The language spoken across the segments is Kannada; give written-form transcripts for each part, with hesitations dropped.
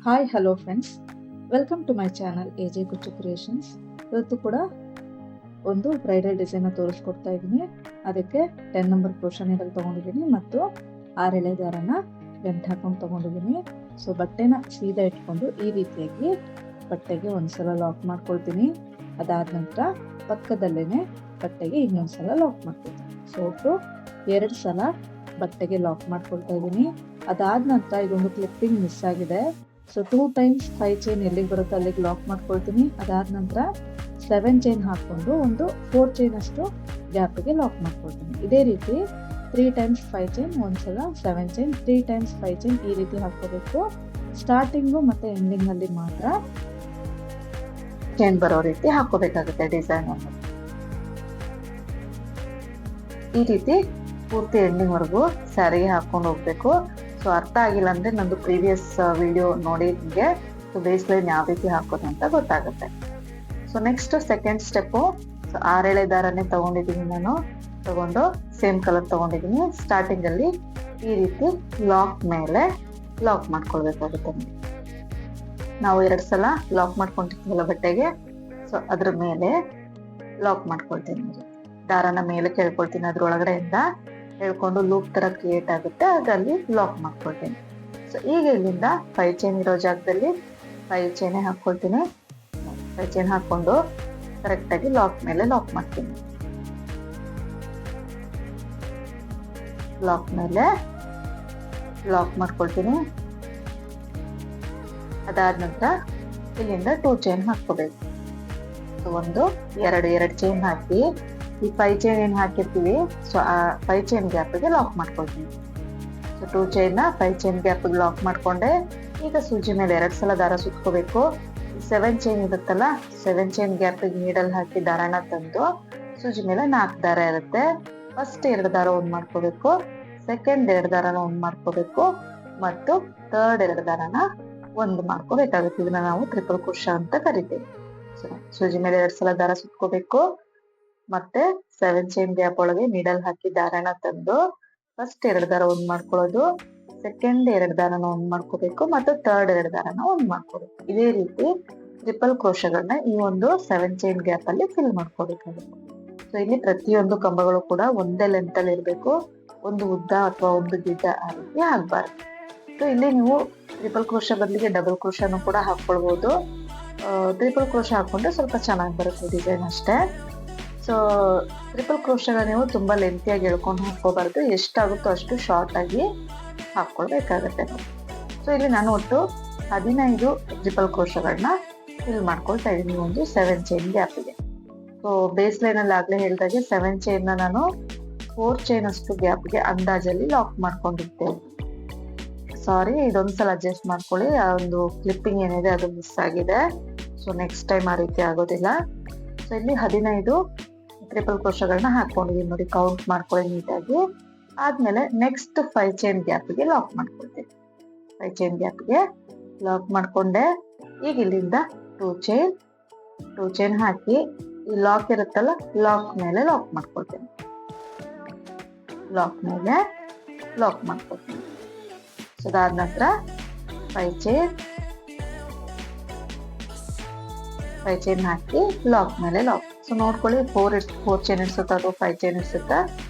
Hi hello friends, welcome to my channel AJ Kuchchu creations. ಇವತ್ತು ಕೂಡ ಒಂದು ಬ್ರೈಡಲ್ ಡಿಸೈನ್ ತೋರಿಸ್ಕೊಡ್ತಾ ಇದ್ದೀನಿ. ಅದಕ್ಕೆ 10 ನಂಬರ್ ಕ್ರೋಶಾ ನೀಡಲ್ ತೊಗೊಂಡಿದ್ದೀನಿ ಮತ್ತು 6 ಎಳೆ ದಾರನ ಗಂಟು ಹಾಕೊಂಡು ತೊಗೊಂಡಿದ್ದೀನಿ. ಸೊ ಬಟ್ಟೆನ ಸೀದಾ ಇಟ್ಕೊಂಡು ಈ ರೀತಿಯಾಗಿ ಬಟ್ಟೆಗೆ ಒಂದ್ಸಲ ಲಾಕ್ ಮಾಡ್ಕೊಳ್ತೀನಿ. ಅದಾದ ನಂತರ ಪಕ್ಕದಲ್ಲೇ ಬಟ್ಟೆಗೆ ಇನ್ನೊಂದ್ಸಲ ಲಾಕ್ ಮಾಡ್ಕೊಳ್ತೀನಿ. ಸೊ ಒಟ್ಟು 2 ಸಲ ಬಟ್ಟೆಗೆ ಲಾಕ್ ಮಾಡ್ಕೊಳ್ತಾ ಇದ್ದೀನಿ. ಅದಾದ ನಂತರ ಇದೊಂದು ಕ್ಲಿಪ್ಪಿಂಗ್ ಮಿಸ್ ಆಗಿದೆ. ಸೊ 2 ಟೈಮ್ಸ್ 5 ಚೈನ್ ಎಲ್ಲಿಗೆ ಬರುತ್ತೆ ಅಲ್ಲಿಗೆ ಲಾಕ್ ಮಾಡ್ಕೊಳ್ತೀನಿ. ಅದಾದ ನಂತರ 7 ಚೈನ್ ಹಾಕ್ಕೊಂಡು ಒಂದು 4 ಚೈನ್ ಅಷ್ಟು ಗ್ಯಾಪಿಗೆ ಲಾಕ್ ಮಾಡ್ಕೊಳ್ತೀನಿ. ಇದೇ ರೀತಿ 3 ಟೈಮ್ಸ್ 5 ಚೈನ್, ಒಂದ್ಸಲ 7 ಚೈನ್, 3 ಟೈಮ್ಸ್ 5 ಚೈನ್ ಈ ರೀತಿ ಹಾಕೋಬೇಕು. ಸ್ಟಾರ್ಟಿಂಗು ಮತ್ತು ಎಂಡಿಂಗಲ್ಲಿ ಮಾತ್ರ ಚೈನ್ ಬರೋ ರೀತಿ ಹಾಕೋಬೇಕಾಗುತ್ತೆ ಡಿಸೈನ್ ಅನ್ನು. ಈ ರೀತಿ ಪೂರ್ತಿ ಎಂಡಿಂಗ್ ವರೆಗೂ ಸ್ಯಾರಿಗೆ ಹಾಕೊಂಡು ಹೋಗ್ಬೇಕು. ಸೊ ಅರ್ಥ ಆಗಿಲ್ಲ ಅಂದ್ರೆ ನಂದು ಪ್ರೀವಿಯಸ್ ವಿಡಿಯೋ ನೋಡಿ ನಿಮಗೆ ಬೇಸ್ ಲೈನ್ ಯಾವ ರೀತಿ ಹಾಕೋದು ಅಂತ ಗೊತ್ತಾಗುತ್ತೆ. ಸೊ ನೆಕ್ಸ್ಟ್ ಸೆಕೆಂಡ್ ಸ್ಟೆಪ್ಪು, 6 ಎಳೆ ದಾರನೇ ತಗೊಂಡಿದ್ದೀನಿ. ನಾನು ತಗೊಂಡು ಸೇಮ್ ಕಲರ್ ತಗೊಂಡಿದ್ದೀನಿ. ಸ್ಟಾರ್ಟಿಂಗ್ ಅಲ್ಲಿ ಈ ರೀತಿ ಲಾಕ್ ಮೇಲೆ ಲಾಕ್ ಮಾಡ್ಕೊಳ್ಬೇಕಾಗುತ್ತೆ. ನಾವು 2 ಸಲ ಲಾಕ್ ಮಾಡ್ಕೊಂಡಿರ್ತೀವಲ್ಲ ಬಟ್ಟೆಗೆ, ಸೊ ಅದ್ರ ಮೇಲೆ ಲಾಕ್ ಮಾಡ್ಕೊಳ್ತೀನಿ. ದಾರನ ಮೇಲೆ ಕೇಳ್ಕೊಳ್ತೀನಿ, ಅದ್ರ ಒಳಗಡೆಯಿಂದ ಹೇಳ್ಕೊಂಡು ಲೂಪ್ ತರ ಕ್ರಿಯೇಟ್ ಆಗುತ್ತೆ, ಆಗ ಅಲ್ಲಿ ಲಾಕ್ ಮಾಡ್ಕೊಳ್ತೀನಿ. ಸೊ ಈಗ ಇಲ್ಲಿಂದ 5 ಚೈನ್ ಇರೋ ಜಾಗದಲ್ಲಿ 5 ಚೈನೇ ಹಾಕೊಳ್ತೀನಿ. 5 ಚೈನ್ ಹಾಕೊಂಡು ಕರೆಕ್ಟ್ ಆಗಿ ಲಾಕ್ ಮೇಲೆ ಲಾಕ್ ಮಾಡ್ತೀನಿ. ಲಾಕ್ ಮೇಲೆ ಲಾಕ್ ಮಾಡ್ಕೊಳ್ತೀನಿ. ಅದಾದ ನಂತರ ಇಲ್ಲಿಂದ 2 ಚೈನ್ ಹಾಕೋಬೇಕು. ಸೊ 1 2 ಚೈನ್ ಹಾಕಿ ಈ 5 ಚೈನ್ ಏನ್ ಹಾಕಿರ್ತೀವಿ, ಸೊ ಆ 5 ಚೈನ್ ಗ್ಯಾಪಿಗೆ ಲಾಕ್ ಮಾಡ್ಕೊಳ್ತೀನಿ. ಸೊ 2 ಚೈನ್ 5 ಚೈನ್ ಗ್ಯಾಪಿಗೆ ಲಾಕ್ ಮಾಡ್ಕೊಂಡೆ. ಈಗ ಸೂಜಿ ಮೇಲೆ 2 ಸಲ ದಾರ ಸುತ್ಕೋಬೇಕು. 7 ಚೈನ್ ಇರುತ್ತಲ್ಲ, 7 ಚೈನ್ ಗ್ಯಾಪಿಗೆ ನೀಡಲ್ ಹಾಕಿ ದಾರನ ತಂದು ಸೂಜಿ ಮೇಲೆ 4 ದಾರ ಇರುತ್ತೆ. ಫಸ್ಟ್ 2 ದಾರ ಒಂದ್ ಮಾಡ್ಕೋಬೇಕು, ಸೆಕೆಂಡ್ 2 ದಾರನ ಒಂದ್ ಮಾಡ್ಕೋಬೇಕು ಮತ್ತು ಥರ್ಡ್ 2 ದಾರನ ಒಂದ್ ಮಾಡ್ಕೋಬೇಕಾಗುತ್ತೆ. ಇದನ್ನ ನಾವು ಟ್ರಿಪಲ್ ಕ್ರೋಶಾ ಅಂತ ಕರಿತೀವಿ. ಸೊ ಸೂಜಿ ಮೇಲೆ 2 ಸಲ ದಾರ ಸುತ್ಕೋಬೇಕು, ಮತ್ತೆ 7 ಚೈನ್ ಗ್ಯಾಪ್ ಒಳಗೆ ನೀಡಲ್ ಹಾಕಿ ದಾರನ ತಂದು ಫಸ್ಟ್ 2 ದಾರ ಒಂದ್ ಮಾಡ್ಕೊಳ್ಳೋದು, ಸೆಕೆಂಡ್ 2 ದಾರನ ಒಂದ್ ಮಾಡ್ಕೋಬೇಕು ಮತ್ತು ಥರ್ಡ್ 2 ದಾರನ ಒಂದ್ ಮಾಡ್ಕೋಬೇಕು. ಇದೇ ರೀತಿ ಟ್ರಿಪಲ್ ಕ್ರೋಶಗಳನ್ನ ಈ ಒಂದು 7 ಚೈನ್ ಗ್ಯಾಪ್ ಅಲ್ಲಿ ಫಿಲ್ ಮಾಡ್ಕೋಬೇಕಾಗುತ್ತೆ. ಸೊ ಇಲ್ಲಿ ಪ್ರತಿಯೊಂದು ಕಂಬಗಳು ಕೂಡ ಒಂದೇ ಲೆಂತ್ ಅಲ್ಲಿ ಇರ್ಬೇಕು, ಒಂದು ಉದ್ದ ಅಥವಾ ಒಂದು ಗಿಡ್ಡ ಆ ರೀತಿ ಆಗ್ಬಾರ್ದು. ಸೊ ಇಲ್ಲಿ ನೀವು ಟ್ರಿಪಲ್ ಕ್ರೋಶಾ ಬದಲಿಗೆ ಡಬಲ್ ಕ್ರೋಶಾನು ಕೂಡ ಹಾಕೊಳ್ಬಹುದು. ಟ್ರಿಪಲ್ ಕ್ರೋಶಾ ಹಾಕೊಂಡ್ರೆ ಸ್ವಲ್ಪ ಚೆನ್ನಾಗಿ ಬರುತ್ತೆ ಡಿಸೈನ್ ಅಷ್ಟೇ. ಸೊ ಟ್ರಿಪಲ್ ಕ್ರೋಶಾನ ನೀವು ತುಂಬಾ ಲೆಂತಿಯಾಗಿ ಎಳ್ಕೊಂಡು ಹಾಕೋಬಾರ್ದು, ಎಷ್ಟಾಗುತ್ತೋ ಅಷ್ಟು ಶಾರ್ಟ್ ಆಗಿ ಹಾಕೊಳ್ಬೇಕಾಗತ್ತೆ. ಸೊ ಇಲ್ಲಿ ನಾನು ಒಟ್ಟು 15 ಟ್ರಿಪಲ್ ಕ್ರೋಶಾಗಳನ್ನ ಫಿಲ್ ಮಾಡ್ಕೊಳ್ತಾ ಇದ್ದೀನಿ ಒಂದು 7 ಚೈನ್ ಗ್ಯಾಪಿಗೆ. ಸೊ ಬೇಸ್ ಲೈನ್ ಅಲ್ಲಿ ಆಗ್ಲೇ ಹೇಳಿದಾಗೆ 7 ಚೈನ್ ನಾನು 4 ಚೈನ್ ಅಷ್ಟು ಗ್ಯಾಪ್ಗೆ ಅಂದಾಜಲ್ಲಿ ಲಾಕ್ ಮಾಡ್ಕೊಂಡಿರ್ತೇನೆ. ಸಾರಿ, ಇದೊಂದ್ಸಲ ಅಡ್ಜಸ್ಟ್ ಮಾಡ್ಕೊಳ್ಳಿ, ಆ ಒಂದು ಕ್ಲಿಪ್ಪಿಂಗ್ ಏನಿದೆ ಅದು ಮಿಸ್ ಆಗಿದೆ. ಸೊ ನೆಕ್ಸ್ಟ್ ಟೈಮ್ ಆ ರೀತಿ ಆಗೋದಿಲ್ಲ. ಸೊ ಇಲ್ಲಿ 15 ಟ್ರಿಪಲ್ ಕ್ರೋಶಾಗಳನ್ನ ಹಾಕೊಂಡಿದೀನಿ ನೋಡಿ, ಕೌಂಟ್ ಮಾಡ್ಕೊಳ್ಳಿ ನೀಟಾಗಿ. ಆದ್ಮೇಲೆ ನೆಕ್ಸ್ಟ್ 5 ಚೈನ್ ಗ್ಯಾಪ್ಗೆ ಲಾಕ್ ಮಾಡ್ಕೊಳ್ತೀನಿ. 5 ಚೈನ್ ಗ್ಯಾಪ್ಗೆ ಲಾಕ್ ಮಾಡ್ಕೊಂಡೆ. ಈಗ ಇಲ್ಲಿಂದ 2 ಚೈನ್ ಹಾಕಿ ಈ ಲಾಕ್ ಇರುತ್ತಲ್ಲ, ಲಾಕ್ ಮೇಲೆ ಲಾಕ್ ಮಾಡ್ಕೊಳ್ತೀನಿ. ಲಾಕ್ ಮೇಲೆ ಲಾಕ್ ಮಾಡ್ಕೊಳ್ತೀನಿ. ಸೊ ಅದಾದ ನಂತರ 5 ಚೈನ್ ಹಾಕಿ ಲಾಕ್ ಮೇಲೆ ಲಾಕ್. ಸೊ ನೋಡ್ಕೊಳ್ಳಿ, 4 ಚೈನ್ ಇಡ್ಸುತ್ತೆ ಅಥವಾ 5 ಚೈನ್ ಇಡ್ಸುತ್ತೆ,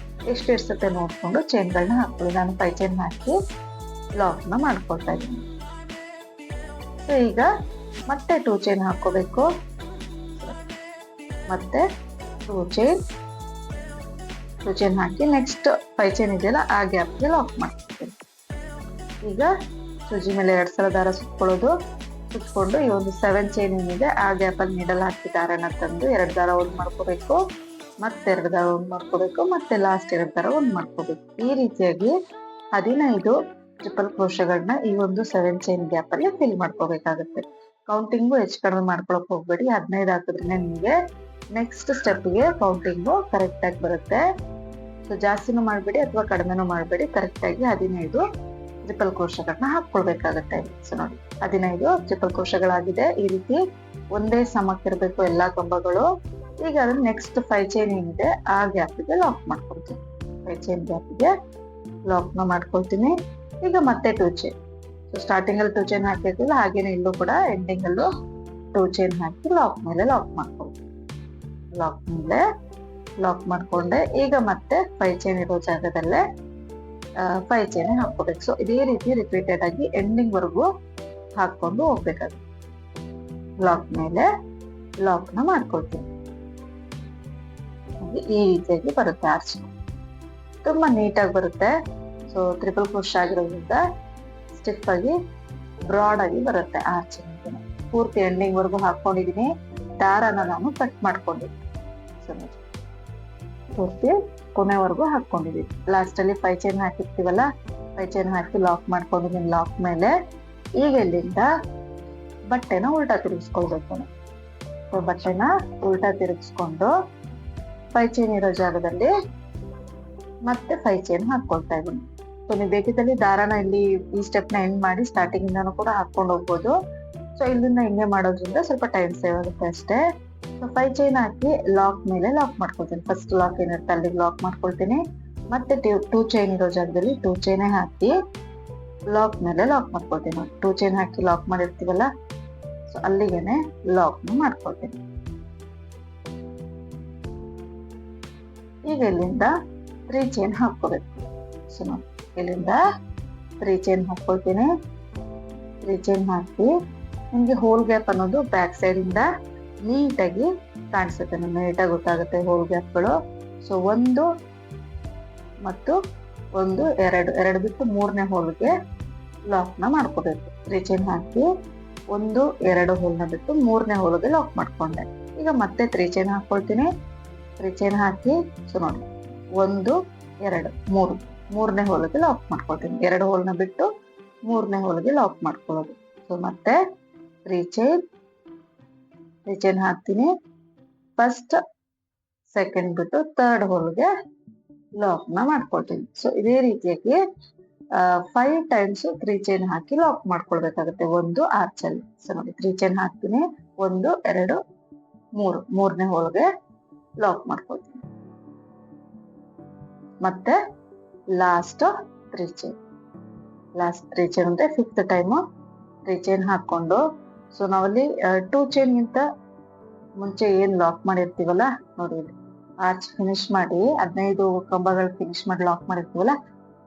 ಎಷ್ಟು ಇಡ್ಸುತ್ತೆ ನೋಡ್ಕೊಂಡು ಚೈನ್ಗಳನ್ನ ಹಾಕೊಳ್ಳಿ. ನಾನು 5 ಚೈನ್ ಹಾಕಿ ಲಾಕ್ನ ಮಾಡ್ಕೊಳ್ತಾ ಇದ್ದೀನಿ. ಸೊ ಈಗ ಮತ್ತೆ 2 ಚೈನ್ ಹಾಕೋಬೇಕು, ಮತ್ತೆ 2 ಚೈನ್ ಹಾಕಿ ನೆಕ್ಸ್ಟ್ 5 ಚೈನ್ ಇದೆಯಲ್ಲ ಆ ಗ್ಯಾಪ್ಗೆ ಲಾಕ್ ಮಾಡ್ಕೊಳ್ತೀನಿ. ಈಗ ಸೂಜಿ ಮೇಲೆ 2 ಸಲ ದಾರ ಸುತ್ಕೊಂಡು ಈ ಒಂದು 7 ಚೈನ್ ಏನಿದೆ ಆ ಗ್ಯಾಪ್ ಅಲ್ಲಿ ನೀಡಲ್ ಹಾಕಿ ದಾರನ ತಂದು 2 ದಾರ ಒಂದ್ ಮಾಡ್ಕೋಬೇಕು, ಮತ್ತೆ 2 ದಾರ ಒಂದ್ ಮಾಡ್ಕೋಬೇಕು, ಮತ್ತೆ ಲಾಸ್ಟ್ 2 ದಾರ ಒಂದ್ ಮಾಡ್ಕೋಬೇಕು. ಈ ರೀತಿಯಾಗಿ 15 ಟ್ರಿಪಲ್ ಕ್ರೋಶಾಗಳನ್ನ ಈ ಒಂದು 7 ಚೈನ್ ಗ್ಯಾಪ್ ಅಲ್ಲಿ ಫಿಲ್ ಮಾಡ್ಕೋಬೇಕಾಗುತ್ತೆ. ಕೌಂಟಿಂಗು ಹೆಚ್ಚು ಕಡಿಮೆ ಮಾಡ್ಕೊಳಕ್ ಹೋಗ್ಬೇಡಿ, 15 ಹಾಕಿದ್ರೆ ನಿಮ್ಗೆ ನೆಕ್ಸ್ಟ್ ಸ್ಟೆಪ್ಗೆ ಕೌಂಟಿಂಗು ಕರೆಕ್ಟ್ ಆಗಿ ಬರುತ್ತೆ. ಸೊ ಜಾಸ್ತಿನೂ ಮಾಡ್ಬೇಡಿ ಅಥವಾ ಕಡಿಮೆನೂ ಮಾಡ್ಬೇಡಿ, ಕರೆಕ್ಟ್ ಆಗಿ 15 ಟ್ರಿಪಲ್ ಕ್ರೋಶಾಗಳನ್ನ ಹಾಕೊಳ್ಬೇಕಾಗತ್ತೆ. ಸೊ ನೋಡಿ 15 ಟ್ರಿಪಲ್ ಕ್ರೋಶಾಗಳಾಗಿದೆ. ಈ ರೀತಿ ಒಂದೇ ಸಮಕ್ಕಿರ್ಬೇಕು ಎಲ್ಲಾ ಕಂಬಗಳು. ಈಗ ಅದನ್ನ ನೆಕ್ಸ್ಟ್ 5 ಚೈನ್ ಏನಿದೆ ಆ ಗ್ಯಾಪಿಗೆ ಲಾಕ್ ಮಾಡ್ಕೊಳ್ತೀನಿ. 5 ಚೈನ್ ಗ್ಯಾಪಿಗೆ ಲಾಕ್ ಮಾಡ್ಕೊಳ್ತೀನಿ. ಈಗ ಮತ್ತೆ 2 ಚೈನ್ ಸ್ಟಾರ್ಟಿಂಗ್ ಅಲ್ಲಿ 2 ಚೈನ್ ಹಾಕಿರ್ತೀವಿ, ಹಾಗೇನೆ ಇಲ್ಲೂ ಕೂಡ ಎಂಡಿಂಗ್ ಅಲ್ಲೂ 2 ಚೈನ್ ಹಾಕಿ ಲಾಕ್ ಮೇಲೆ ಲಾಕ್ ಮಾಡ್ಕೊಳ್ಳಿ. ಲಾಕ್ ಮೇಲೆ ಲಾಕ್ ಮಾಡ್ಕೊಂಡೆ ಈಗ ಮತ್ತೆ 5 ಚೈನ್ ಇರೋ ಜಾಗದಲ್ಲೇ 5 ಚೈನ್ ಹಾಕೋಬೇಕು. ಸೊ ಇದೇ ರೀತಿ ರಿಪೀಟೆಡ್ ಆಗಿ ಎಂಡಿಂಗ್ ವರೆಗೂ ಹಾಕೊಂಡು ಹೋಗ್ಬೇಕಾಗುತ್ತೆ. ಲಾಕ್ ಮೇಲೆ ಲಾಕ್ ನ ಮಾಡ್ಕೊಳ್ತೀನಿ. ಈ ರೀತಿಯಾಗಿ ಬರುತ್ತೆ ಆರ್ಚ್, ತುಂಬಾ ನೀಟಾಗಿ ಬರುತ್ತೆ. ಸೊ ಟ್ರಿಪಲ್ ಕ್ರೋಶ್ ಆಗಿರೋದ್ರಿಂದ ಸ್ಟಿಫ್ ಆಗಿ ಬ್ರಾಡ್ ಆಗಿ ಬರುತ್ತೆ ಆರ್ಚ್. ಪೂರ್ತಿ ಎಂಡಿಂಗ್ ವರೆಗೂ ಹಾಕೊಂಡಿದೀನಿ. ದಾರನ ನಾನು ಕಟ್ ಮಾಡ್ಕೊಂಡಿದ್ದೀನಿ. ಪೂರ್ತಿ ಕೊನೆವರೆಗೂ ಹಾಕೊಂಡಿದೀವಿ. ಲಾಸ್ಟ್ ಅಲ್ಲಿ 5 ಚೈನ್ ಹಾಕಿರ್ತೀವಲ್ಲ, 5 ಚೈನ್ ಹಾಕಿ ಲಾಕ್ ಮಾಡ್ಕೊಂಡಿದೀನಿ. ಲಾಕ್ ಮೇಲೆ ಈಗ ಇಲ್ಲಿಂದ ಬಟ್ಟೆನ ಉಲ್ಟಾ ತಿರುಗಿಸ್ಕೊಳ್ಬೇಕು. ಸೊ ಬಟ್ಟೆನ ಉಲ್ಟಾ ತಿರುಗಿಸ್ಕೊಂಡು 5 ಚೈನ್ ಇರೋ ಜಾಗದಲ್ಲಿ ಮತ್ತೆ 5 ಚೈನ್ ಹಾಕೊಳ್ತಾ ಇದೀನಿ. ಸೊ ನೀವು ಬೇಕಿದ್ದಲ್ಲಿ ದಾರನ ಇಲ್ಲಿ ಈ ಸ್ಟೆಪ್ ನ ಎಂಡ್ ಮಾಡಿ ಸ್ಟಾರ್ಟಿಂಗ್ ಇಂದಾನು ಕೂಡ ಹಾಕೊಂಡು ಹೋಗ್ಬೋದು. ಸೊ ಇಲ್ಲಿಂದ ಹಿಂಗೆ ಮಾಡೋದ್ರಿಂದ ಸ್ವಲ್ಪ ಟೈಮ್ ಸೇವ್ ಆಗುತ್ತೆ ಅಷ್ಟೇ. ಸೊ 5 ಚೈನ್ ಹಾಕಿ ಲಾಕ್ ಮೇಲೆ ಲಾಕ್ ಮಾಡ್ಕೊಳ್ತೀನಿ. ಫಸ್ಟ್ ಲಾಕ್ ಏನಿರುತ್ತೆ ಅಲ್ಲಿಗೆ ಲಾಕ್ ಮಾಡ್ಕೊಳ್ತೀನಿ. ಮತ್ತೆ 2 ಚೈನ್ ಇರೋ ಜಾಗದಲ್ಲಿ 2 ಚೈನ್ ಹಾಕಿ ಲಾಕ್ ಮೇಲೆ ಲಾಕ್ ಮಾಡ್ಕೊಳ್ತೀನಿ. 2 ಚೈನ್ ಹಾಕಿ ಲಾಕ್ ಮಾಡಿರ್ತೀವಲ್ಲ, ಸೊ ಅಲ್ಲಿಗೆನೆ ಲಾಕ್ ಮಾಡ್ಕೊಳ್ತೀನಿ. ಈಗ ಇಲ್ಲಿಂದ 3 ಚೈನ್ ಹಾಕೋಬೇಕು. ಸೊ ನೋಡಿ ಇಲ್ಲಿಂದ 3 ಚೈನ್ ಹಾಕೊಳ್ತೀನಿ. 3 ಚೈನ್ ಹಾಕಿ ನಿಮ್ಗೆ ಹೋಲ್ ಗ್ಯಾಪ್ ಅನ್ನೋದು ಬ್ಯಾಕ್ ಸೈಡ್ ಇಂದ ನೀಟಾಗಿ ಕಾಣಿಸುತ್ತೆ. ನೀಟಾಗಿ ಗೊತ್ತಾಗುತ್ತೆ ಹೋಲ್ ಗ್ಯಾಪ್ಗಳು. ಸೊ 1 ಮತ್ತು 1 2 ಬಿಟ್ಟು 3ನೇ ಹೋಲ್ಗೆ ಲಾಕ್ ನ ಮಾಡ್ಕೋಬೇಕು. 3 ಚೈನ್ ಹಾಕಿ 1 2 ಹೋಲ್ನ ಬಿಟ್ಟು 3ನೇ ಹೋಲ್ಗೆ ಲಾಕ್ ಮಾಡ್ಕೊಂಡೆ. ಈಗ ಮತ್ತೆ 3 ಚೈನ್ ಹಾಕೊಳ್ತೀನಿ. 3 ಚೈನ್ ಹಾಕಿ ಸೊ ನೋಡಿ 1 2 3 3ನೇ ಹೋಲ್ಗೆ ಲಾಕ್ ಮಾಡ್ಕೊಳ್ತೀನಿ. 2 ಹೋಲ್ನ ಬಿಟ್ಟು 3ನೇ ಹೋಲ್ಗೆ ಲಾಕ್ ಮಾಡ್ಕೊಳ್ಳೋದು. ಸೊ ಮತ್ತೆ 3 ಚೈನ್ ಹಾಕ್ತೀನಿ. ಫಸ್ಟ್ ಸೆಕೆಂಡ್ ಬಿಟ್ಟು 3rd ಹೋಲ್ಗೆ ಲಾಕ್ ನ ಮಾಡ್ಕೊಳ್ತೀನಿ. ಸೊ ಇದೇ ರೀತಿಯಾಗಿ 5 ಟೈಮ್ಸ್ 3 ಚೈನ್ ಹಾಕಿ ಲಾಕ್ ಮಾಡ್ಕೊಳ್ಬೇಕಾಗುತ್ತೆ ಒಂದು ಆರ್ಚ್ ಅಲ್ಲಿ. ಸೊ ನೋಡಿ 3 ಚೈನ್ ಹಾಕ್ತೀನಿ. 1 2 3 3ನೇ ಹೋಲ್ಗೆ ಲಾಕ್ ಮಾಡ್ಕೊಳ್ತೀನಿ. ಮತ್ತೆ ಲಾಸ್ಟ್ 3 ಚೈನ್, ಲಾಸ್ಟ್ 3 ಚೈನ್ ಅಂದ್ರೆ 5th ಟೈಮ್ 3 ಚೈನ್ ಹಾಕೊಂಡು, ಸೊ ನಾವಲ್ಲಿ 2 ಚೈನ್ ಗಿಂತ ಮುಂಚೆ ಏನ್ ಲಾಕ್ ಮಾಡಿರ್ತೀವಲ್ಲ ನೋಡಿ, ಆರ್ಚ್ ಫಿನಿಶ್ ಮಾಡಿ 15 ಕಂಬಗಳು ಫಿನಿಶ್ ಮಾಡಿ ಲಾಕ್ ಮಾಡಿರ್ತೀವಲ್ಲ,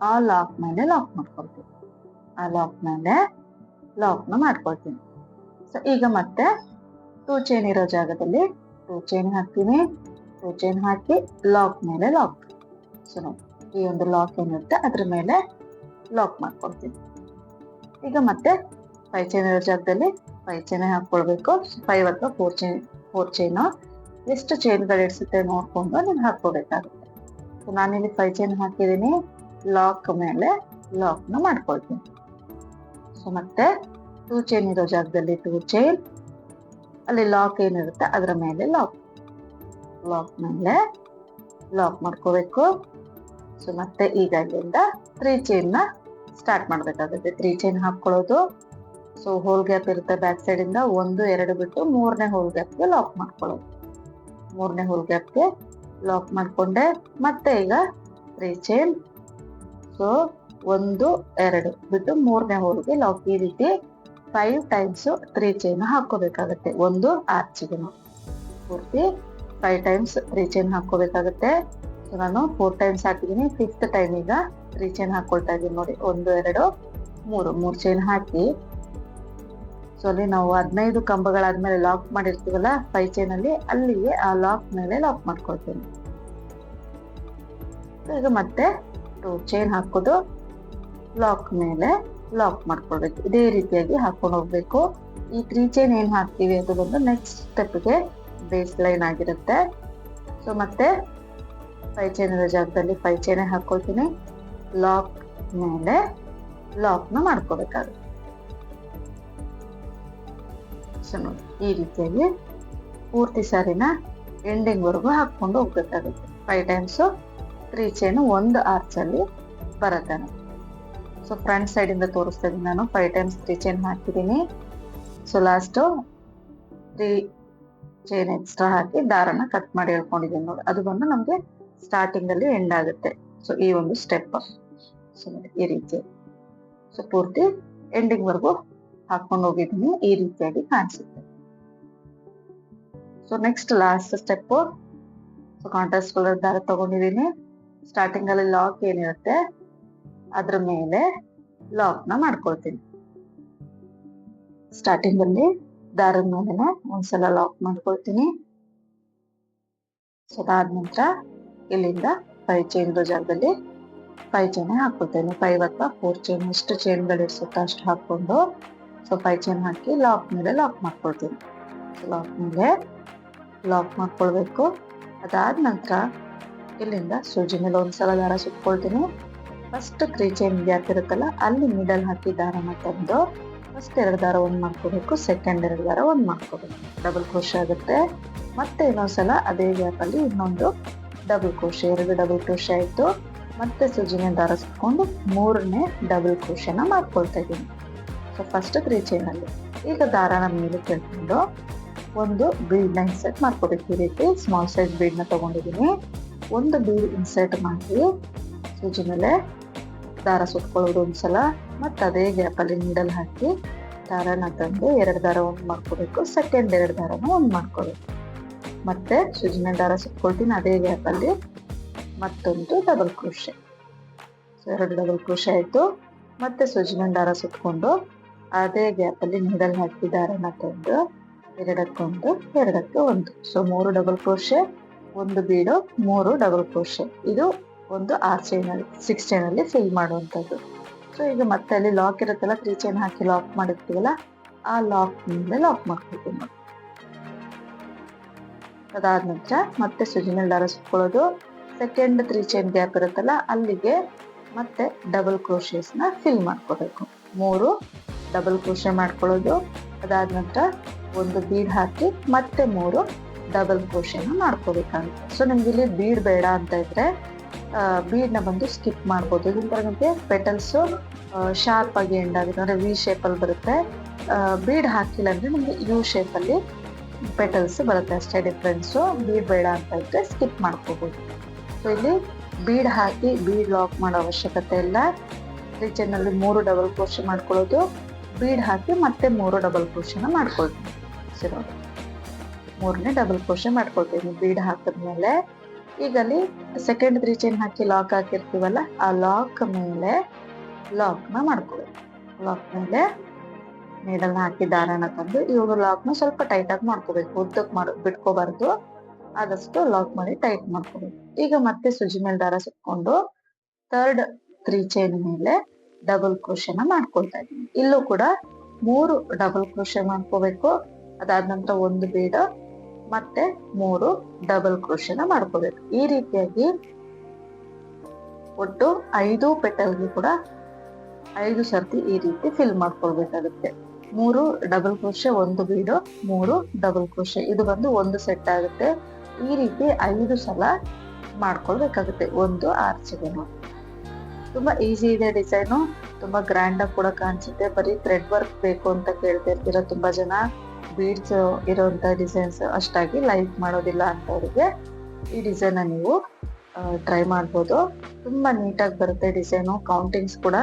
ಆ ಲಾಕ್ ಮೇಲೆ ಲಾಕ್ ಮಾಡ್ಕೊಳ್ತೀವಿ. ಆ ಲಾಕ್ ಮೇಲೆ ಲಾಕ್ ನ ಮಾಡ್ಕೊಳ್ತೀನಿ. ಸೊ ಈಗ ಮತ್ತೆ 2 ಚೈನ್ ಇರೋ ಜಾಗದಲ್ಲಿ 2 ಚೈನ್ ಹಾಕ್ತೀನಿ. 2 ಚೈನ್ ಹಾಕಿ ಲಾಕ್ ಮೇಲೆ ಲಾಕ್. ಸೊ ನೋಡಿ ಈ ಒಂದು ಲಾಕ್ ಏನಿರುತ್ತೆ ಅದ್ರ ಮೇಲೆ ಲಾಕ್ ಮಾಡ್ಕೊಳ್ತೀನಿ. ಈಗ ಮತ್ತೆ 5 ಚೈನ್ ಇರೋ ಜಾಗದಲ್ಲಿ 5 ಚೈನ್ ಹಾಕೊಳ್ಬೇಕು. 5 ಅಥವಾ 4 ಚೈನ್ ಎಷ್ಟು ಚೈನ್ಗಳು ಇಡ್ಸುತ್ತೆ ನೋಡ್ಕೊಂಡು ನೀವು ಹಾಕೋಬೇಕಾಗುತ್ತೆ. ಸೊ ನಾನಿಲ್ಲಿ 5 ಚೈನ್ ಹಾಕಿದೀನಿ. ಲಾಕ್ ಮೇಲೆ ಲಾಕ್ ನ ಮಾಡ್ಕೊಳ್ತೀನಿ. ಸೊ ಮತ್ತೆ 2 ಚೈನ್ ಇರೋ ಜಾಗದಲ್ಲಿ 2 ಚೈನ್, ಅಲ್ಲಿ ಲಾಕ್ ಏನಿರುತ್ತೆ ಅದರ ಮೇಲೆ ಲಾಕ್ ಮೇಲೆ ಲಾಕ್ ಮಾಡ್ಕೋಬೇಕು. ಸೊ ಮತ್ತೆ ಈಗ ಇಲ್ಲಿಂದ 3 ಚೈನ್ ನ ಸ್ಟಾರ್ಟ್ ಮಾಡ್ಬೇಕಾಗುತ್ತೆ. 3 ಚೈನ್ ಹಾಕೊಳ್ಳೋದು. ಸೊ ಹೋಲ್ ಗ್ಯಾಪ್ ಇರುತ್ತೆ ಬ್ಯಾಕ್ ಸೈಡ್ ಇಂದ 1 2 ಬಿಟ್ಟು 3ನೇ ಹೋಲ್ ಗ್ಯಾಪ್ಗೆ ಲಾಕ್ ಮಾಡ್ಕೊಳ್ಳೋದು. 3ನೇ ಹೋಲ್ ಗ್ಯಾಪ್ಗೆ ಲಾಕ್ ಮಾಡ್ಕೊಂಡೆ. ಮತ್ತೆ ಈಗ 3 ಚೈನ್. ಸೊ 1 2 ಬಿಟ್ಟು 3ನೇ ಹೋಲ್ಗೆ ಲಾಕ್. ಈ ರೀತಿ 5 ಟೈಮ್ಸ್ 3 ಚೈನ್ ಹಾಕೋಬೇಕಾಗತ್ತೆ ಒಂದು ಆರ್ಚಿಗೆ. ಪೂರ್ತಿ 5 ಟೈಮ್ಸ್ 3 ಚೈನ್ ಹಾಕೋಬೇಕಾಗತ್ತೆ. ಸೊ ನಾನು 4 ಟೈಮ್ಸ್ ಹಾಕಿದೀನಿ. 5th ಟೈಮ್ ಈಗ 3 ಚೈನ್ ಹಾಕೊಳ್ತಾ ಇದೀನಿ ನೋಡಿ. 1 2 3 ಚೈನ್ ಹಾಕಿ, ಸೊ ಅಲ್ಲಿ ನಾವು 15 ಕಂಬಗಳಾದ್ಮೇಲೆ ಲಾಕ್ ಮಾಡಿರ್ತೀವಲ್ಲ 5 ಚೈನ್ ಅಲ್ಲಿ, ಅಲ್ಲಿಗೆ ಆ ಲಾಕ್ ಮೇಲೆ ಲಾಕ್ ಮಾಡ್ಕೊಳ್ತೀನಿ. ಈಗ ಮತ್ತೆ 2 ಚೈನ್ ಹಾಕೋದು, ಲಾಕ್ ಮೇಲೆ ಲಾಕ್ ಮಾಡ್ಕೊಳ್ಬೇಕು. ಇದೇ ರೀತಿಯಾಗಿ ಹಾಕೊಂಡು ಹೋಗ್ಬೇಕು. ಈ 3 ಚೈನ್ ಏನ್ ಹಾಕ್ತೀವಿ ಅದು ಬಂದು ನೆಕ್ಸ್ಟ್ ಸ್ಟೆಪ್ಗೆ ಬೇಸ್ ಲೈನ್ ಆಗಿರುತ್ತೆ. ಸೊ ಮತ್ತೆ 5 ಚೈನ್ ಇರೋ ಜಾಗದಲ್ಲಿ 5 ಚೈನ್ ಹಾಕೊಳ್ತೀನಿ. ಲಾಕ್ ಮೇಲೆ ಲಾಕ್ ನ ಮಾಡ್ಕೋಬೇಕಾಗುತ್ತೆ. ಸೊ ನೋಡಿ ಈ ರೀತಿಯಾಗಿ ಪೂರ್ತಿ ಸಾರಿನ ಎಂಡಿಂಗ್ ವರೆಗೂ ಹಾಕೊಂಡು ಹೋಗ್ಬೇಕಾಗುತ್ತೆ. 5 ಟೈಮ್ಸ್ 3 ಚೈನ್ ಒಂದು ಆರ್ಚ್ ಅಲ್ಲಿ ಬರುತ್ತೆ. ಸೊ ಫ್ರಂಟ್ ಸೈಡ್ ಇಂದ ತೋರಿಸ್ತಾ ಇದೀನಿ ನಾನು. 5 ಟೈಮ್ಸ್ 3 ಚೈನ್ ಹಾಕಿದೀನಿ. ಸೊ ಲಾಸ್ಟ್ 3 ಚೈನ್ ಎಕ್ಸ್ಟ್ರಾ ಹಾಕಿ ದಾರನ ಕಟ್ ಮಾಡಿ ಹೇಳ್ಕೊಂಡಿದ್ದೀನಿ ನೋಡಿ. ಅದು ಬಂದು ನಮ್ಗೆ ಸ್ಟಾರ್ಟಿಂಗ್ ಅಲ್ಲಿ ಎಂಡ್ ಆಗುತ್ತೆ. ಸೊ ಈ ಒಂದು ಸ್ಟೆಪ್ ಸೊ ಈ ರೀತಿ. ಸೊ ಪೂರ್ತಿ ಎಂಡಿಂಗ್ ವರ್ಗು ಹಾಕೊಂಡು ಹೋಗಿದ್ದೀನಿ. ಈ ರೀತಿಯಾಗಿ ಕಾಣಿಸುತ್ತೆ. So next last step, so contrast colour ದಾರ ತಗೊಂಡಿದ್ದೀನಿ. ಸ್ಟಾರ್ಟಿಂಗ್ ಅಲ್ಲಿ ಲಾಕ್ ಏನಿರುತ್ತೆ ಅದ್ರ ಮೇಲೆ ಲಾಕ್ ನ ಮಾಡ್ಕೊಳ್ತೀನಿ. ಸ್ಟಾರ್ಟಿಂಗ್ ಅಲ್ಲಿ ದಾರದ ಮೇಲೆ ಒಂದ್ಸಲ ಲಾಕ್ ಮಾಡ್ಕೊಳ್ತೀನಿ. ಸೊ ಅದಾದ ನಂತರ ಇಲ್ಲಿಂದ 5 ಚೈನ್ ಜಾಗದಲ್ಲಿ 5 ಚೈನ್ ಹಾಕೊಳ್ತೇನೆ. 5 ಅಥವಾ 4 ಚೈನ್ ಎಷ್ಟು ಚೈನ್ಗಳು ಇರ್ಸುತ್ತೋ ಅಷ್ಟು ಹಾಕೊಂಡು ಸೊ 5 ಚೈನ್ ಹಾಕಿ ಲಾಕ್ ಮೇಲೆ ಲಾಕ್ ಮಾಡ್ಕೊಳ್ತೀನಿ. ಲಾಕ್ ಮೇಲೆ ಲಾಕ್ ಮಾಡ್ಕೊಳ್ಬೇಕು. ಅದಾದ ನಂತರ ಇಲ್ಲಿಂದ ಸೂಜಿ ಮೇಲೆ ಒಂದ್ಸಲ ದಾರ ಸುತ್ಕೊಳ್ತೀನಿ. ಫಸ್ಟ್ 3 ಚೈನ್ ಗ್ಯಾಪ್ ಇರುತ್ತಲ್ಲ ಅಲ್ಲಿ ಮಿಡಲ್ ಹಾಕಿ ದಾರನ ತಂದು ಫಸ್ಟ್ 2 ದಾರ ಒಂದ್ ಮಾಡ್ಕೋಬೇಕು, ಸೆಕೆಂಡ್ 2 ದಾರ ಒಂದ್ ಮಾಡ್ಕೋಬೇಕು. ಡಬಲ್ ಕ್ರೋಶೆ ಆಗುತ್ತೆ. ಮತ್ತೆ ಇನ್ನೊಂದ್ಸಲ ಅದೇ ಗ್ಯಾಪ್ ಅಲ್ಲಿ ಇನ್ನೊಂದು ಡಬಲ್ ಕ್ರೋಶೆ, 2 ಡಬಲ್ ಕ್ರೋಶೆ ಆಯ್ತು. ಮತ್ತೆ ಸೂಜಿನ ದಾರ ಸುತ್ಕೊಂಡು 3ನೇ ಡಬಲ್ ಕ್ರೋಶೆನ ಮಾಡ್ಕೊಳ್ತಾ ಇದ್ದೀನಿ. ಸೊ ಫಸ್ಟ್ 3 ಚೈನ್ ಅಲ್ಲಿ ಈಗ ದಾರನ ಮೇಲೆ ಕೆಳ್ಕೊಂಡು ಒಂದು ಬೀಡ್ ನ ಇನ್ಸರ್ಟ್ ಮಾಡ್ಕೋಬೇಕು. ಈ ರೀತಿ ಸ್ಮಾಲ್ ಸೈಜ್ ಬೀಡ್ ನ ತಗೊಂಡಿದ್ದೀನಿ. ಒಂದು ಬೀಡ್ ಇನ್ಸರ್ಟ್ ಮಾಡಿ ಸೂಜಿ ಮೇಲೆ ದಾರ ಸುತ್ಕೊಳ್ಳೋದು ಒಂದ್ಸಲ, ಮತ್ತೆ ಅದೇ ಗ್ಯಾಪ್ ಅಲ್ಲಿ ನೀಡಲ್ ಹಾಕಿ ದಾರನ ತಂದು 2 ದಾರ ಒಂದ್ ಮಾಡ್ಕೋಬೇಕು, ಸೆಕೆಂಡ್ 2 ದಾರನ ಒಂದ್ ಮಾಡ್ಕೋಬೇಕು. ಮತ್ತೆ ಸೂಜಿ ಮೇಲೆ ದಾರ ಸುತ್ಕೊಳ್ತೀನಿ. ಅದೇ ಗ್ಯಾಪ್ ಅಲ್ಲಿ ಮತ್ತೊಂದು double crochet. So 2 double crochet ಆಯ್ತು. ಮತ್ತೆ ಸೂಜಿ ಮೇಲೆ ದಾರ ಸುತ್ಕೊಂಡು ಅದೇ ಗ್ಯಾಪ್ ಅಲ್ಲಿ ನೀಡಲ್ ಹಾಕಿ ದಾರನ ತಂದು 2ಕ್ಕೆ1 2ಕ್ಕೆ 1. ಸೊ 3 ಡಬಲ್ ಕ್ರೋಶೆ, ಒಂದು ಬೀಡು, 3 ಡಬಲ್ ಕ್ರೋಶೆ. ಇದು ಒಂದು 6 ಚೈನ್ ಅಲ್ಲಿ 6 ಚೈನ್ ಅಲ್ಲಿ ಫಿಲ್ ಮಾಡುವಂತದ್ದು. ಸೊ ಈಗ ಮತ್ತೆ ಅಲ್ಲಿ ಲಾಕ್ ಇರುತ್ತಲ್ಲ, 3 ಚೈನ್ ಹಾಕಿ ಲಾಕ್ ಮಾಡಿರ್ತೀವಲ್ಲ, ಆ ಲಾಕ್ ಮೇಲೆ ಲಾಕ್ ಮಾಡ್ಕೊಳ್ತೀವಿ ನಾವು. ಅದಾದ ನಂತರ ಮತ್ತೆ ಸೂಜಿ ಮೇಲೆ ದಾರ ಸುತ್ಕೊಳ್ಳೋದು. ಸೆಕೆಂಡ್ 3 ಚೈನ್ ಗ್ಯಾಪ್ ಇರುತ್ತಲ್ಲ ಅಲ್ಲಿಗೆ ಮತ್ತೆ ಡಬಲ್ ಕ್ರೋಶೇಸ್ ನ ಫಿಲ್ ಮಾಡ್ಕೋಬೇಕು. 3 ಡಬಲ್ ಕ್ರೋಶೆ ಮಾಡ್ಕೊಳ್ಳೋದು. ಅದಾದ ನಂತರ ಒಂದು ಬೀಡ್ ಹಾಕಿ ಮತ್ತೆ 3 ಡಬಲ್ ಕ್ರೋಶೆನ ಮಾಡ್ಕೋಬೇಕಾಗುತ್ತೆ. ಸೊ ನಿಮ್ಗೆ ಇಲ್ಲಿ ಬೀಡ್ ಬೇಡ ಅಂತ ಇದ್ರೆ ಬೀಡ್ ನ ಬಂದು ಸ್ಕಿಪ್ ಮಾಡ್ಬೋದು. ಇದರಿಂದ ನಿಮಗೆ ಪೆಟಲ್ಸ್ ಶಾರ್ಪ್ ಆಗಿ ಎಂಡ್ ಆಗುತ್ತೆ, ಅಂದ್ರೆ ವಿ ಶೇಪ್ ಅಲ್ಲಿ ಬರುತ್ತೆ. ಬೀಡ್ ಹಾಕಿಲ್ಲ ಅಂದ್ರೆ ನಿಮ್ಗೆ ಯು ಶೇಪ್ ಅಲ್ಲಿ ಪೆಟಲ್ಸ್ ಬರುತ್ತೆ, ಅಷ್ಟೇ ಡಿಫ್ರೆನ್ಸು. ಬೀಡ್ ಬೇಡ ಅಂತ ಇದ್ರೆ ಸ್ಕಿಪ್ ಮಾಡ್ಕೋಬಹುದು. ಸೊ ಇಲ್ಲಿ ಬೀಡ್ ಹಾಕಿ ಬೀಡ್ ಲಾಕ್ ಮಾಡೋ ಅವಶ್ಯಕತೆ ಇಲ್ಲ. 3 ಚೈನ್ ಅಲ್ಲಿ 3 ಡಬಲ್ ಕ್ರೋಶೆ ಮಾಡ್ಕೊಳ್ಳೋದು, ಬೀಡ್ ಹಾಕಿ ಮತ್ತೆ 3 ಡಬಲ್ ಕ್ರೋಶೆನ ಮಾಡ್ಕೊಳ್ತೀನಿ. 3ನೇ ಡಬಲ್ ಕ್ರೋಶೆ ಮಾಡ್ಕೊಳ್ತೀನಿ ಬೀಡ್ ಹಾಕಿದ್ಮೇಲೆ. ಈಗ ಅಲ್ಲಿ ಸೆಕೆಂಡ್ 3 ಚೈನ್ ಹಾಕಿ ಲಾಕ್ ಹಾಕಿರ್ತೀವಲ್ಲ, ಆ ಲಾಕ್ ಮೇಲೆ ಲಾಕ್ ನ ಮಾಡ್ಕೊಳ್ಬೇಕು. ಲಾಕ್ ಮೇಲೆ ನೀಡಲ್ ಹಾಕಿ ದಾರನ ತಂದು ಇವಾಗ ಲಾಕ್ ನ ಸ್ವಲ್ಪ ಟೈಟ್ ಆಗಿ ಮಾಡ್ಕೋಬೇಕು, ಉದ್ದಕ್ಕೆ ಬಿಟ್ಕೋಬಾರ್ದು, ಆದಷ್ಟು ಲಾಕ್ ಮಾಡಿ ಟೈಟ್ ಮಾಡ್ಕೋಬೇಕು. ಈಗ ಮತ್ತೆ ಸೂಜಿ ಮೇಲೆ ದಾರ ಸುತ್ಕೊಂಡು ಥರ್ಡ್ 3 ಚೈನ್ ಮೇಲೆ ಡಬಲ್ ಕ್ರೋಶೆನ ಮಾಡ್ಕೊಳ್ತಾ ಇದ್ದೀನಿ. ಇಲ್ಲೂ ಕೂಡ 3 ಡಬಲ್ ಕ್ರೋಶೆ ಮಾಡ್ಕೋಬೇಕು. ಅದಾದ ನಂತರ ಒಂದು ಬೀಡ್ ಮತ್ತೆ 3 ಡಬಲ್ ಕ್ರೋಶೆನ ಮಾಡ್ಕೋಬೇಕು. ಈ ರೀತಿಯಾಗಿ ಒಟ್ಟು 5 ಪೆಟಲ್ಗೆ ಕೂಡ 5 ಸರ್ತಿ ಈ ರೀತಿ ಫಿಲ್ ಮಾಡ್ಕೊಳ್ಬೇಕಾಗುತ್ತೆ. 3 ಡಬಲ್ ಕ್ರೋಶೆ, ಒಂದು ಬೀಡು, 3 ಡಬಲ್ ಕ್ರೋಶೆ, ಇದು ಬಂದು ಒಂದು ಸೆಟ್ ಆಗುತ್ತೆ. ಈ ರೀತಿ 5 ಸಲ ಮಾಡ್ಕೊಳ್ಬೇಕಾಗುತ್ತೆ ಒಂದು ಆರ್ಚ್ಗೆ. ತುಂಬಾ ಈಸಿ ಇದೆ ಡಿಸೈನು, ತುಂಬಾ ಗ್ರ್ಯಾಂಡ್ ಆಗಿ ಕೂಡ ಕಾಣಿಸುತ್ತೆ. ಬರೀ ಥ್ರೆಡ್ ವರ್ಕ್ ಬೇಕು ಅಂತ ಕೇಳ್ತಾ ಇರ್ತೀರ ತುಂಬಾ ಜನ. ಬೀಡ್ಸ್ ಇರೋಂತ ಡಿಸೈನ್ಸ್ ಅಷ್ಟಾಗಿ ಲೈಕ್ ಮಾಡೋದಿಲ್ಲ ಅಂತವ್ರಿಗೆ ಈ ಡಿಸೈನ್ ನೀವು ಟ್ರೈ ಮಾಡ್ಬೋದು. ತುಂಬಾ ನೀಟಾಗಿ ಬರುತ್ತೆ ಡಿಸೈನು. ಕೌಂಟಿಂಗ್ಸ್ ಕೂಡ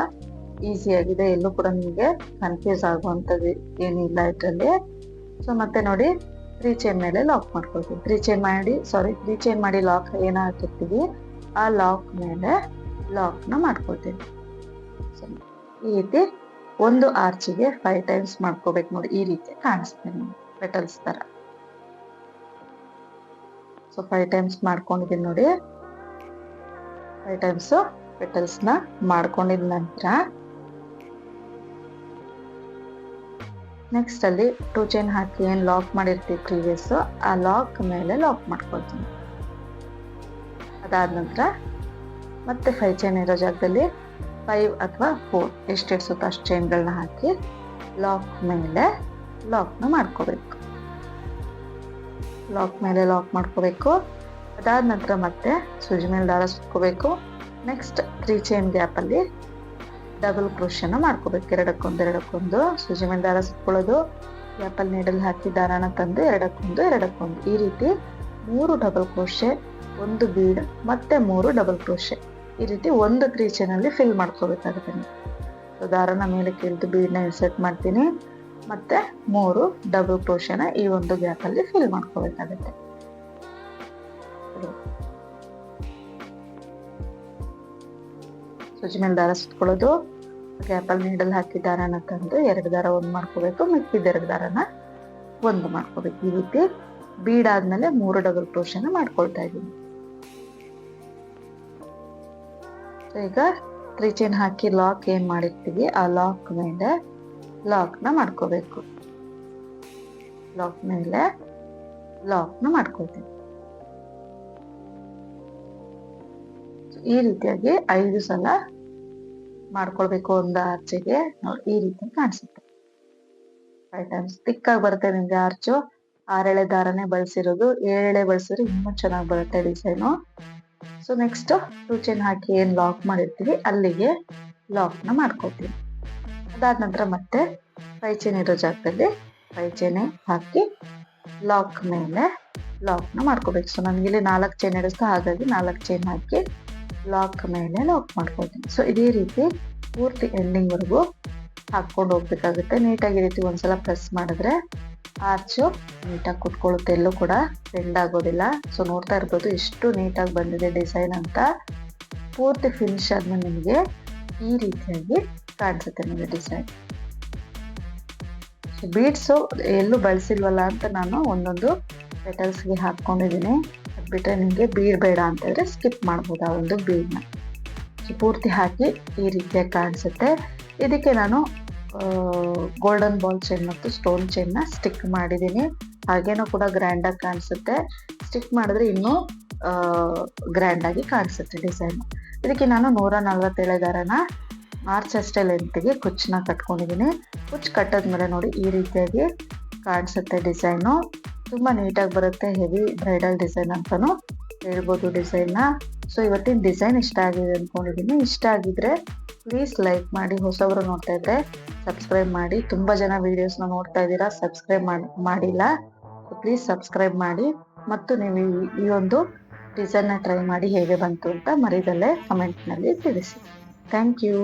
ಈಸಿ ಆಗಿದೆ, ಎಲ್ಲೂ ಕೂಡ ನಿಮಗೆ ಕನ್ಫ್ಯೂಸ್ ಆಗುವಂಥದ್ದು ಏನಿಲ್ಲ ಇದರಲ್ಲಿ. ಸೊ ಮತ್ತೆ ನೋಡಿ 3 ಚೈನ್ ಮೇಲೆ ಲಾಕ್ ಮಾಡ್ಕೊಳ್ತೀವಿ. 3 ಚೈನ್ ಮಾಡಿ ಲಾಕ್ ಏನ ಹಾಕಿರ್ತೀವಿ ಆ ಲಾಕ್ ಮೇಲೆ ಲಾಕ್ ನ ಮಾಡ್ಕೊಳ್ತೀವಿ. ಈ ರೀತಿ ಒಂದು ಆರ್ಚಿಗೆ 5 ಟೈಮ್ಸ್ ಮಾಡ್ಕೋಬೇಕು ನೋಡಿ. ಈ ರೀತಿ ಕಾಣಿಸ್ತೇನೆ ಪೆಟಲ್ಸ್ ತರ. ಸೊ 5 ಟೈಮ್ಸ್ ಮಾಡ್ಕೊಂಡಿದ್ದೀನಿ ನೋಡಿ. 5 ಟೈಮ್ಸ್ ಪೆಟಲ್ಸ್ ನ ಮಾಡ್ಕೊಂಡಿದ ನಂತರ ನೆಕ್ಸ್ಟ್ ಅಲ್ಲಿ 2 ಚೈನ್ ಹಾಕಿ ಏನ್ ಲಾಕ್ ಮಾಡಿರ್ತೀವಿ ಪ್ರೀವಿಯಸ್, ಆ ಲಾಕ್ ಮೇಲೆ ಲಾಕ್ ಮಾಡ್ಕೊಳ್ತೀನಿ. ಅದಾದ ನಂತರ ಮತ್ತೆ 5 ಚೈನ್ ಇರೋ ಜಾಗದಲ್ಲಿ 5 ಅಥವಾ 4 ಎಷ್ಟು ಇಡ್ಸುತ್ತೋ ಅಷ್ಟು ಚೈನ್ಗಳನ್ನ ಹಾಕಿ ಲಾಕ್ ಮೇಲೆ ಲಾಕ್ ನ ಮಾಡ್ಕೋಬೇಕು. ಲಾಕ್ ಮೇಲೆ ಲಾಕ್ ಮಾಡ್ಕೋಬೇಕು. ಅದಾದ ನಂತರ ಮತ್ತೆ ಸೂಜಿ ಮೇಲೆ ದಾರ ಸುತ್ಕೋಬೇಕು. ನೆಕ್ಸ್ಟ್ 3 ಚೈನ್ ಗ್ಯಾಪ್ ಅಲ್ಲಿ ಡಬಲ್ ಕ್ರೋಶೆನ ಮಾಡ್ಕೋಬೇಕು. 2ಕ್ಕೆ1 ಸೂಜಿ ಮೇಲೆ ದಾರ ಸುತ್ಕೊಳ್ಳೋದು, ಗ್ಯಾಪ್ ಅಲ್ಲಿ ನೀಡಲ್ ಹಾಕಿ ದಾರನ ತಂದು 2ಕ್ಕೆ1 ಈ ರೀತಿ 3 ಡಬಲ್ ಕ್ರೋಶೆ, ಒಂದು ಬೀಡ್ ಮತ್ತೆ 3 ಡಬಲ್ ಕ್ರೋಶೆ ಈ ರೀತಿ ಒಂದು 3 ಚೈನ್ ಅಲ್ಲಿ ಫಿಲ್ ಮಾಡ್ಕೋಬೇಕಾಗುತ್ತೆ. ದಾರನ ಮೇಲೆ ಇಳಿದು ಬೀಡ್ನ ಇನ್ಸರ್ಟ್ ಮಾಡ್ತೀನಿ. ಮತ್ತೆ 3 ಡಬಲ್ ಕ್ರೋಶೆನ ಈ ಒಂದು ಗ್ಯಾಪ್ ಅಲ್ಲಿ ಫಿಲ್ ಮಾಡ್ಕೋಬೇಕಾಗುತ್ತೆ. ಸೂಜಿ ಮೇಲೆ ದಾರ ಸುತ್ಕೊಳ್ಳೋದು, ಗ್ಯಾಪ್ ಅಲ್ಲಿ ನೀಡಲ್ ಹಾಕಿ ದಾರನ ತಂದು 2 ದಾರ ಒಂದ್ ಮಾಡ್ಕೋಬೇಕು, ಮಿಕ್ಕಿದ 2 ದಾರನ ಒಂದು ಮಾಡ್ಕೋಬೇಕು. ಈ ರೀತಿ ಬೀಡ್ ಆದ್ಮೇಲೆ 3 ಡಬಲ್ ಕ್ರೋಶೆನ ಮಾಡ್ಕೊಳ್ತಾ ಇದ್ದೀನಿ. ಈಗ 3 ಚೈನ್ ಹಾಕಿ ಲಾಕ್ ಏನ್ ಮಾಡಿರ್ತೀವಿ ಆ ಲಾಕ್ ಮೇಲೆ ಲಾಕ್ ನ ಮಾಡ್ಕೋಬೇಕು. ಲಾಕ್ ಮೇಲೆ ಲಾಕ್ ನ ಮಾಡ್ಕೊಳ್ತೀನಿ. ಈ ರೀತಿಯಾಗಿ 5 ಸಲ ಮಾಡ್ಕೊಳ್ಬೇಕು ಒಂದು ಆರ್ಚಿಗೆ. ನೋಡಿ ಈ ರೀತಿ ಕಾಣಿಸುತ್ತೆ. 5 ಟೈಮ್ಸ್ ತಿಕ್ ಆಗಿ ಬರುತ್ತೆ ನಿಮ್ಗೆ ಆರ್ಚು. 6 ಎಳೆ ದಾರನೇ ಬಳಸಿರೋದು, 7 ಎಳೆ ಬಳಸಿದ್ರೆ ಇನ್ನೂ ಚೆನ್ನಾಗಿ ಬರುತ್ತೆ ಡಿಸೈನು. ಸೊ ನೆಕ್ಸ್ಟ್ 2 ಚೈನ್ ಹಾಕಿ ಏನ್ ಲಾಕ್ ಮಾಡಿರ್ತೀವಿ ಅಲ್ಲಿಗೆ ಲಾಕ್ ನ ಮಾಡ್ಕೊಳ್ತೀವಿ. ಅದಾದ ನಂತರ ಮತ್ತೆ 5 ಚೈನ್ ಇರೋ ಜಾಗದಲ್ಲಿ 5 ಚೈನ್ ಹಾಕಿ ಲಾಕ್ ಮೇಲೆ ಲಾಕ್ ನ ಮಾಡ್ಕೋಬೇಕು. ಸೊ ನನಗಿಲ್ಲಿ 4 ಚೈನ್ ಇರುತ್ತೆ, ಹಾಗಾಗಿ 4 ಚೈನ್ ಹಾಕಿ ಲಾಕ್ ಮೇಲೆ ಲಾಕ್ ಮಾಡ್ಕೊಳ್ತೀನಿ. ಸೊ ಇದೇ ರೀತಿ ಪೂರ್ತಿ ಎಂಡಿಂಗ್ ವರೆಗೂ ಹಾಕೊಂಡು ಹೋಗ್ಬೇಕಾಗುತ್ತೆ. ನೀಟಾಗಿ ಈ ರೀತಿ ಒಂದ್ಸಲ ಪ್ರೆಸ್ ಮಾಡಿದ್ರೆ ಆರ್ಚು ನೀಟಾಗಿ ಕುತ್ಕೊಳ್ಳುತ್ತೆ, ಎಲ್ಲೂ ಕೂಡ ಬೆಂಡ್ ಆಗೋದಿಲ್ಲ. ಸೊ ನೋಡ್ತಾ ಇರ್ಬೋದು ಎಷ್ಟು ನೀಟಾಗಿ ಬಂದಿದೆ ಡಿಸೈನ್ ಅಂತ. ಪೂರ್ತಿ ಫಿನಿಶ್ ಆದ್ಮೇಲೆ ನಿಮಗೆ ಈ ರೀತಿಯಾಗಿ ಕಾಣಿಸುತ್ತೆ ನಿಮಗೆ ಡಿಸೈನ್. ಬೀಡ್ಸು ಎಲ್ಲೂ ಬಳಸಿಲ್ವಲ್ಲ ಅಂತ ನಾನು ಒಂದೊಂದು ಪೆಟಲ್ಸ್ಗೆ ಹಾಕೊಂಡಿದ್ದೀನಿ. ಅದು ಬಿಟ್ಟರೆ ನಿಮಗೆ ಬೀಡ್ ಬೇಡ ಅಂತಂದ್ರೆ ಸ್ಕಿಪ್ ಮಾಡ್ಬೋದು ಆ ಒಂದು ಬೀಡ್ನ. ಪೂರ್ತಿ ಹಾಕಿ ಈ ರೀತಿಯಾಗಿ ಕಾಣಿಸುತ್ತೆ. ಇದಕ್ಕೆ ನಾನು ಗೋಲ್ಡನ್ ಬಾಲ್ ಚೈನ್ ಮತ್ತು ಸ್ಟೋನ್ ಚೈನ್ನ ಸ್ಟಿಕ್ ಮಾಡಿದ್ದೀನಿ. ಹಾಗೇನೂ ಕೂಡ ಗ್ರ್ಯಾಂಡಾಗಿ ಕಾಣಿಸುತ್ತೆ. ಸ್ಟಿಕ್ ಮಾಡಿದ್ರೆ ಇನ್ನೂ ಗ್ರ್ಯಾಂಡಾಗಿ ಕಾಣಿಸುತ್ತೆ ಡಿಸೈನ್. ಇದಕ್ಕೆ ನಾನು 147 ದಾರನ ಆರ್ಚ್ ಅಷ್ಟೇ ಲೆಂತ್ಗೆ ಕುಚ್ಚನ್ನ ಕಟ್ಕೊಂಡಿದ್ದೀನಿ. ಕುಚ್ಚು ಕಟ್ಟೋದ್ಮೇಲೆ ನೋಡಿ ಈ ರೀತಿಯಾಗಿ ಕಾಣಿಸುತ್ತೆ ಡಿಸೈನು. ತುಂಬ ನೀಟಾಗಿ ಬರುತ್ತೆ. ಹೆವಿ ಬ್ರೈಡಲ್ ಡಿಸೈನ್ ಅಂತಾನು ಹೇಳ್ಬೋದು ಡಿಸೈನ್ನ. ಸೊ ಇವತ್ತಿನ ಡಿಸೈನ್ ಇಷ್ಟ ಆಗಿದೆ ಅಂದ್ಕೊಂಡಿದ್ದೀನಿ. ಇಷ್ಟ ಆಗಿದ್ರೆ ಪ್ಲೀಸ್ ಲೈಕ್ ಮಾಡಿ. ಹೊಸವರು ನೋಡ್ತಾ ಇದ್ರೆ ಸಬ್ಸ್ಕ್ರೈಬ್ ಮಾಡಿ. ತುಂಬ ಜನ ವೀಡಿಯೋಸ್ನ ನೋಡ್ತಾ ಇದ್ದೀರಾ, ಸಬ್ಸ್ಕ್ರೈಬ್ ಮಾಡಿಲ್ಲ. ಪ್ಲೀಸ್ ಸಬ್ಸ್ಕ್ರೈಬ್ ಮಾಡಿ. ಮತ್ತು ನೀವು ಈ ಒಂದು ಡಿಸೈನ್ನ ಟ್ರೈ ಮಾಡಿ ಹೇಗೆ ಬಂತು ಅಂತ ಮರಿದಲ್ಲೇ ಕಮೆಂಟ್ನಲ್ಲಿ ತಿಳಿಸಿ. Thank you.